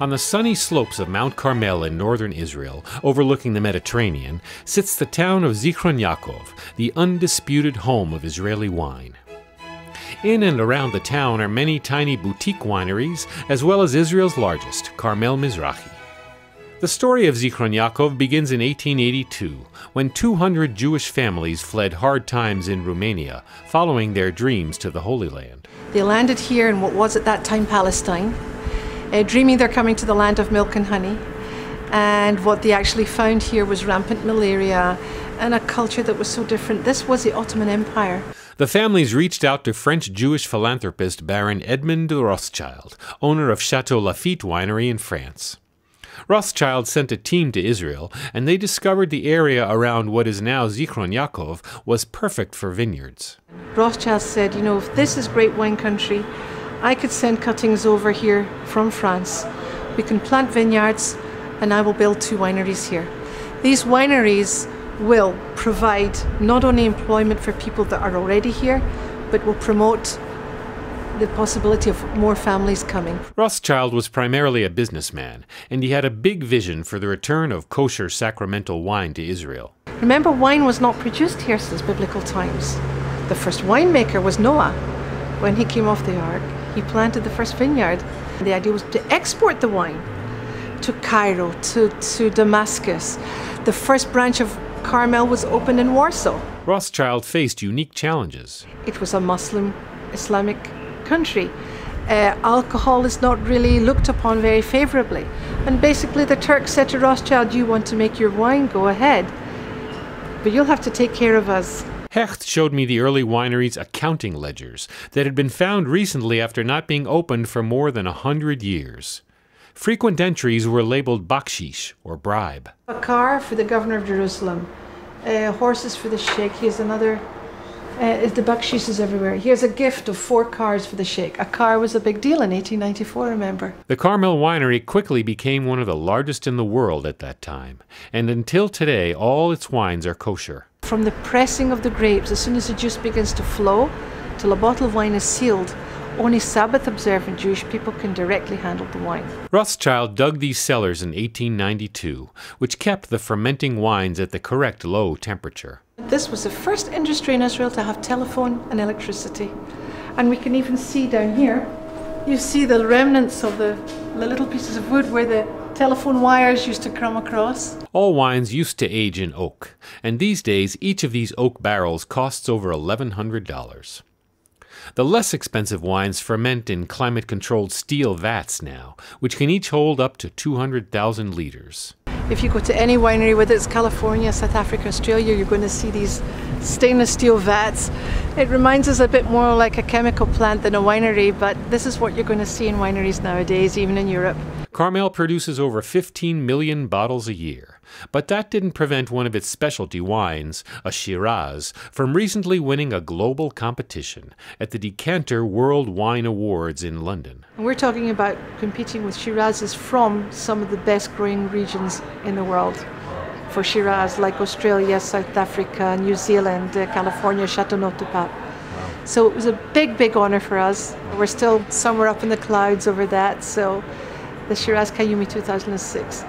On the sunny slopes of Mount Carmel in northern Israel, overlooking the Mediterranean, sits the town of Zichron Yaakov, the undisputed home of Israeli wine. In and around the town are many tiny boutique wineries, as well as Israel's largest, Carmel Mizrahi. The story of Zichron Yaakov begins in 1882, when 200 Jewish families fled hard times in Romania, following their dreams to the Holy Land. They landed here in what was at that time Palestine, dreaming they're coming to the land of milk and honey. And what they actually found here was rampant malaria and a culture that was so different. This was the Ottoman Empire. The families reached out to French Jewish philanthropist Baron Edmond de Rothschild, owner of Chateau Lafite winery in France. Rothschild sent a team to Israel, and they discovered the area around what is now Zichron Yaakov was perfect for vineyards. Rothschild said, you know, if this is great wine country, I could send cuttings over here from France. We can plant vineyards, and I will build 2 wineries here. These wineries will provide not only employment for people that are already here, but will promote the possibility of more families coming. Rothschild was primarily a businessman, and he had a big vision for the return of kosher sacramental wine to Israel. Remember, wine was not produced here since biblical times. The first winemaker was Noah. When he came off the ark, he planted the first vineyard. The idea was to export the wine to Cairo, to Damascus. The first branch of Carmel was opened in Warsaw. Rothschild faced unique challenges. It was a Muslim, Islamic country. Alcohol is not really looked upon very favorably. And basically the Turks said to Rothschild, you want to make your wine, go ahead. But you'll have to take care of us. Hecht showed me the early winery's accounting ledgers that had been found recently after not being opened for more than 100 years. Frequent entries were labeled bakshish, or bribe. A car for the governor of Jerusalem, horses for the sheikh. Here's another, the bakshish is everywhere. Here's a gift of 4 cars for the sheikh. A car was a big deal in 1894, remember. The Carmel winery quickly became one of the largest in the world at that time, and until today all its wines are kosher. From the pressing of the grapes, as soon as the juice begins to flow, till a bottle of wine is sealed, only Sabbath-observant Jewish people can directly handle the wine. Rothschild dug these cellars in 1892, which kept the fermenting wines at the correct low temperature. This was the first industry in Israel to have telephone and electricity. And we can even see down here, you see the remnants of the little pieces of wood where the telephone wires used to come across. All wines used to age in oak, and these days each of these oak barrels costs over $1,100. The less expensive wines ferment in climate-controlled steel vats now, which can each hold up to 200,000 liters. If you go to any winery, whether it's California, South Africa, Australia, you're going to see these stainless steel vats. It reminds us a bit more like a chemical plant than a winery, but this is what you're going to see in wineries nowadays, even in Europe. Carmel produces over 15 million bottles a year, but that didn't prevent one of its specialty wines, a Shiraz, from recently winning a global competition at the Decanter World Wine Awards in London. We're talking about competing with Shirazes from some of the best growing regions in the world for Shiraz, like Australia, South Africa, New Zealand, California, Châteauneuf-du-Pape. So it was a big, big honor for us. We're still somewhere up in the clouds over that, so the Shiraz Kayumi 2006.